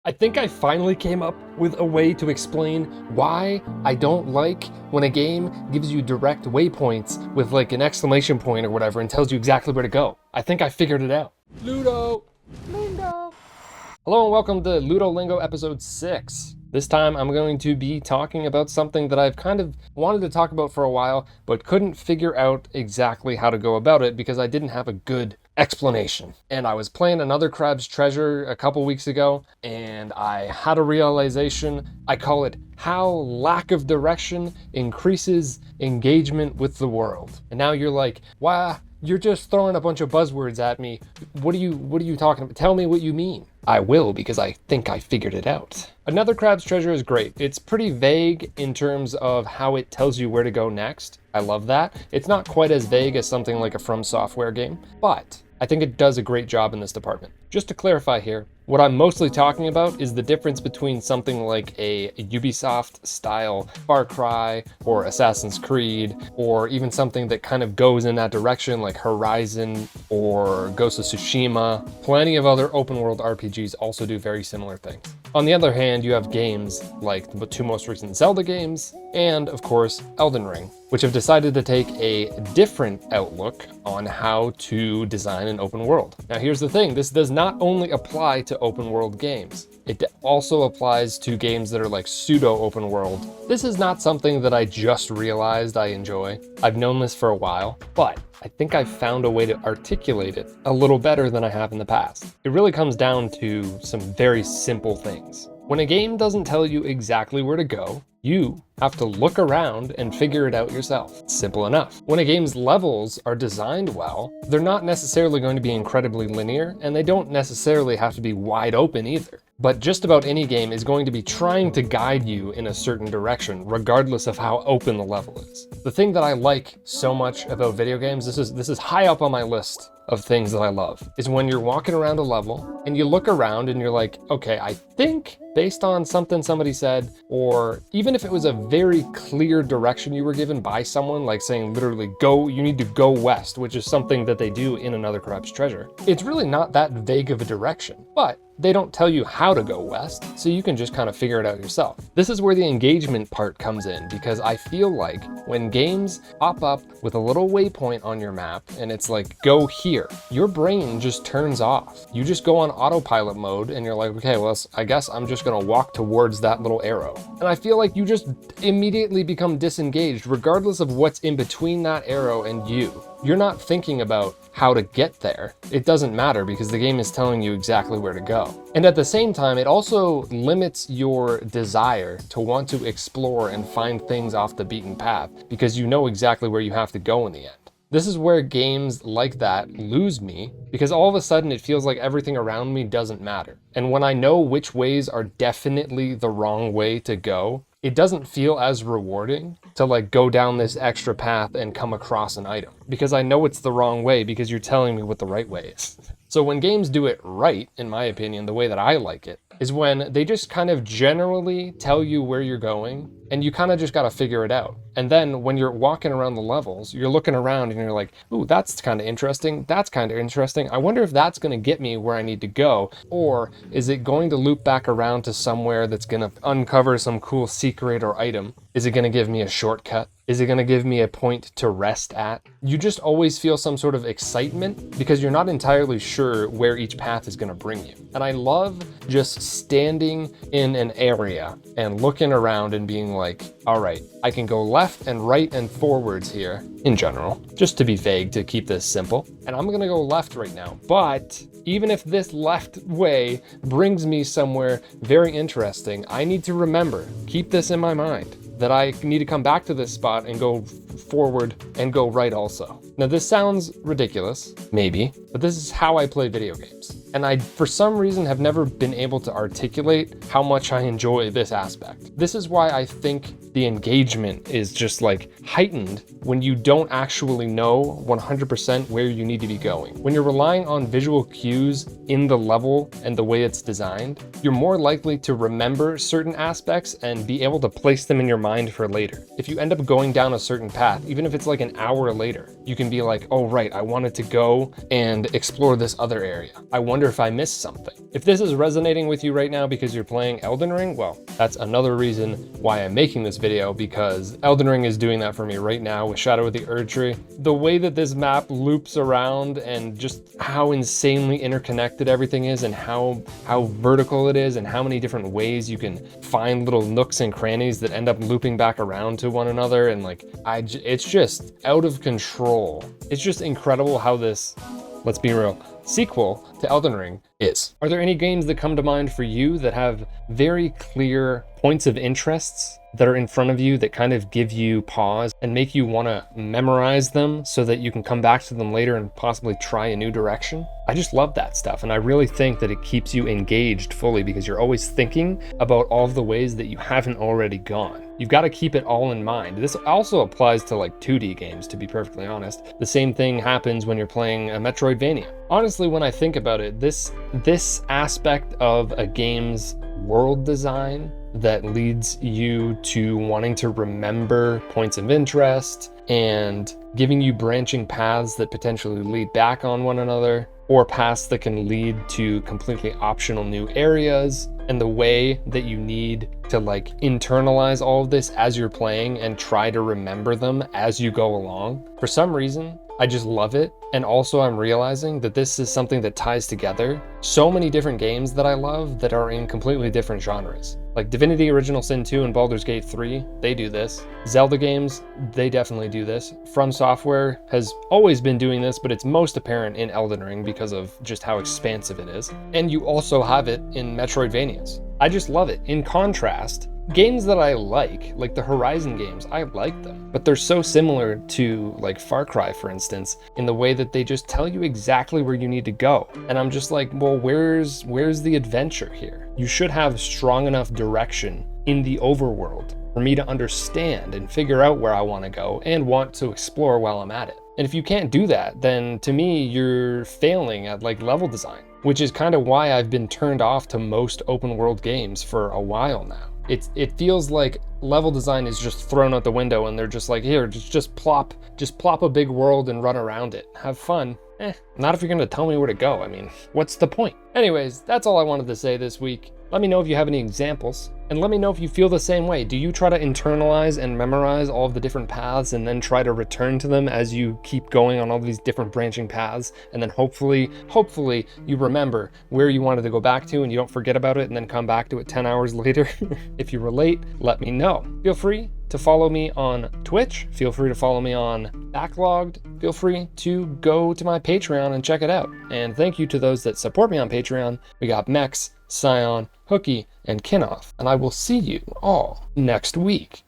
I think I finally came up with a way to explain why I don't like when a game gives you direct waypoints with like an exclamation point or whatever and tells you exactly where to go. I think I figured it out. Ludo! Lingo! Hello and welcome to Ludo Lingo episode 6. This time I'm going to be talking about something that I've kind of wanted to talk about for a while, but couldn't figure out exactly how to go about it because I didn't have a good explanation. And I was playing another Crab's Treasure a couple weeks ago, and I had a realization. I call it how lack of direction increases engagement with the world. And now you're like, wow, you're just throwing a bunch of buzzwords at me. What are you talking about? Tell me what you mean. I will, because I think I figured it out. Another Crab's Treasure is great. It's pretty vague in terms of how it tells you where to go next. I love that. It's not quite as vague as something like a From Software game, but I think it does a great job in this department. Just to clarify here, what I'm mostly talking about is the difference between something like a Ubisoft style Far Cry or Assassin's Creed, or even something that kind of goes in that direction like Horizon or Ghost of Tsushima. Plenty of other open world RPGs also do very similar things. On the other hand, you have games like the two most recent Zelda games and, of course, Elden Ring, which have decided to take a different outlook on how to design an open world. Now, here's the thing. This does not only apply to open world games. It also applies to games that are like pseudo open world. This is not something that I just realized I enjoy. I've known this for a while, but I think I've found a way to articulate it a little better than I have in the past. It really comes down to some very simple things. When a game doesn't tell you exactly where to go, you have to look around and figure it out yourself. Simple enough. When a game's levels are designed well, they're not necessarily going to be incredibly linear, and they don't necessarily have to be wide open either. But just about any game is going to be trying to guide you in a certain direction, regardless of how open the level is. The thing that I like so much about video games, this is high up on my list of things that I love, is when you're walking around a level and you look around and you're like, okay, I think based on something somebody said, or even if it was a very clear direction you were given by someone, like saying literally go, you need to go west, which is something that they do in Another Crab's Treasure. It's really not that vague of a direction, but they don't tell you how to go west, so you can just kind of figure it out yourself. This is where the engagement part comes in, because I feel like when games pop up with a little waypoint on your map and it's like, go here, your brain just turns off. You just go on autopilot mode and you're like, okay, well, I guess I'm just gonna walk towards that little arrow. And I feel like you just immediately become disengaged, regardless of what's in between that arrow and you. You're not thinking about how to get there. It doesn't matter because the game is telling you exactly where to go. And at the same time, it also limits your desire to want to explore and find things off the beaten path because you know exactly where you have to go in the end. This is where games like that lose me because all of a sudden it feels like everything around me doesn't matter. And when I know which ways are definitely the wrong way to go, it doesn't feel as rewarding to like go down this extra path and come across an item because I know it's the wrong way because you're telling me what the right way is. So when games do it right, in my opinion, the way that I like it, is when they just kind of generally tell you where you're going and you kind of just got to figure it out. And then when you're walking around the levels, you're looking around and you're like, ooh, that's kind of interesting. That's kind of interesting. I wonder if that's going to get me where I need to go. Or is it going to loop back around to somewhere that's going to uncover some cool secret or item? Is it going to give me a shortcut? Is it going to give me a point to rest at? You just always feel some sort of excitement because you're not entirely sure where each path is going to bring you. And I love just standing in an area and looking around and being like, all right, I can go left and right and forwards here in general, just to be vague to keep this simple. And I'm going to go left right now. But even if this left way brings me somewhere very interesting, I need to remember, keep this in my mind, that I need to come back to this spot and go forward and go right also. Now this sounds ridiculous, maybe, but this is how I play video games. And I, for some reason, have never been able to articulate how much I enjoy this aspect. This is why I think the engagement is just like heightened when you don't actually know 100% where you need to be going. When you're relying on visual cues in the level and the way it's designed, you're more likely to remember certain aspects and be able to place them in your mind for later. If you end up going down a certain path, even if it's like an hour later, you can be like, oh right, I wanted to go and explore this other area. I wonder wonder if I missed something. If this is resonating with you right now because you're playing Elden Ring, well, that's another reason why I'm making this video, because Elden Ring is doing that for me right now with Shadow of the Erdtree. The way that this map loops around and just how insanely interconnected everything is, and how vertical it is, and how many different ways you can find little nooks and crannies that end up looping back around to one another, and like, it's just out of control. It's just incredible how this, let's be real, sequel to Elden Ring is. Are there any games that come to mind for you that have very clear points of interests that are in front of you that kind of give you pause and make you want to memorize them so that you can come back to them later and possibly try a new direction? I just love that stuff, and I really think that it keeps you engaged fully because you're always thinking about all of the ways that you haven't already gone. You've got to keep it all in mind. This also applies to like 2D games, to be perfectly honest. The same thing happens when you're playing a Metroidvania. Honestly, when I think about it, this aspect of a game's world design that leads you to wanting to remember points of interest and giving you branching paths that potentially lead back on one another, or paths that can lead to completely optional new areas, and the way that you need to like internalize all of this as you're playing and try to remember them as you go along. For some reason, I just love it. And also I'm realizing that this is something that ties together so many different games that I love that are in completely different genres. Like Divinity Original Sin 2 and Baldur's Gate 3, they do this. Zelda games, they definitely do this. From Software has always been doing this, but it's most apparent in Elden Ring because of just how expansive it is. And you also have it in Metroidvanias. I just love it. In contrast, games that I like the Horizon games, I like them, but they're so similar to like Far Cry, for instance, in the way that they just tell you exactly where you need to go. And I'm just like, well, where's the adventure here? You should have strong enough direction in the overworld for me to understand and figure out where I want to go and want to explore while I'm at it. And if you can't do that, then to me, you're failing at like level design, which is kind of why I've been turned off to most open world games for a while now. It feels like level design is just thrown out the window and they're just like, here, just plop a big world and run around it. Have fun. Not if you're gonna tell me where to go. I mean, what's the point? Anyways, that's all I wanted to say this week. Let me know if you have any examples, and let me know if you feel the same way. Do you try to internalize and memorize all of the different paths and then try to return to them as you keep going on all these different branching paths, and then hopefully you remember where you wanted to go back to and you don't forget about it and then come back to it 10 hours later? If you relate, let me know. Feel free to follow me on Twitch. Feel free to follow me on Backlogged. Feel free to go to my Patreon and check it out. And thank you to those that support me on Patreon. We got Mex, Scion, Hookie, and Kinoff. And I will see you all next week.